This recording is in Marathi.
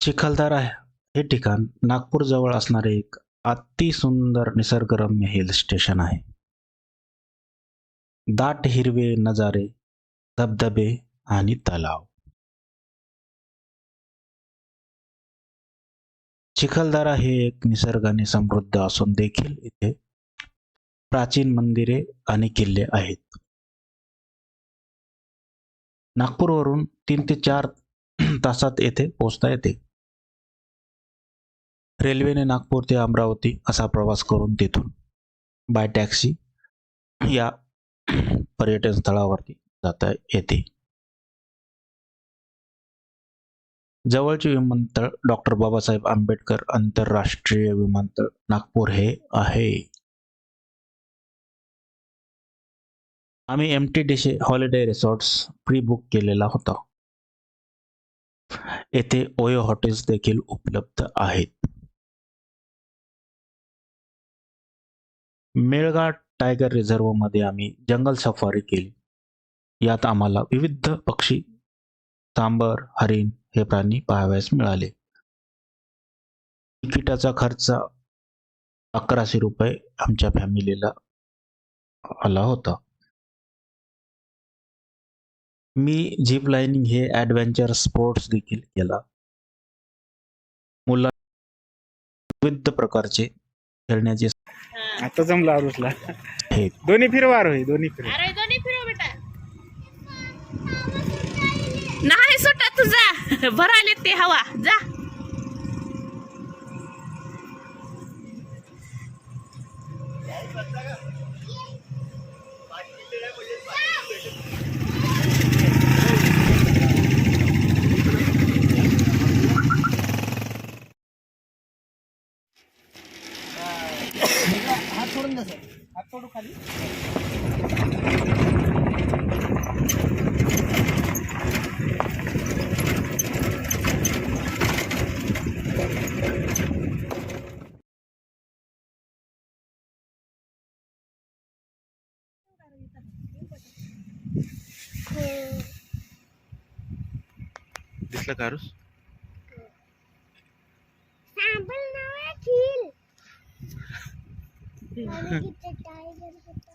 चिखलदरा हे ठिकाण नागपूर जवळ असणारे एक अतिसुंदर निसर्गरम्य हिल स्टेशन आहे. दाट हिरवे नजारे, धबधबे आणि तलाव. चिखलदरा हे एक निसर्गाने समृद्ध असून देखील इथे प्राचीन मंदिरे आणि किल्ले आहेत. नागपूरवरून 3 ते 4 तासात येथे पोहोचता येते. रेल्वेने नागपूर ते अमरावती असा प्रवास करून तिथून बाय टॅक्सी या पर्यटन स्थळावरती जाता येते. जवळचे विमानतळ डॉक्टर बाबासाहेब आंबेडकर आंतरराष्ट्रीय विमानतळ नागपूर हे आहे. आम्ही MTDC holiday resorts pre book केलेला होता. येथे ओयो हॉटेल्स देखील उपलब्ध आहेत. मेळघाट टायगर रिझर्व मध्ये आम्ही जंगल सफारी केली. यात आम्हाला विविध पक्षी, सांबर, हरिण हे प्राणी पाहावयास मिळाले. तिकिटाचा खर्च 1100 रुपये आमच्या फॅमिलीला आला होता. मी झिप लाईनिंग हे ॲडव्हेंचर स्पोर्ट्स देखील केला. मुलांना विविध प्रकारचे खेळण्याचे आता जमला आरुसला. हे दोन्ही फिरवा रोही, दोन्ही फिरवा. अरे दोन्ही फिरव बेटा. नाही सुटा तुझा भराले ते हवा जा. हात सोडून द्या सर, हात सोडू खाली. दिसलं का आरुस? सांबल नाव आहे खील. आणि तिथे टायगर होता.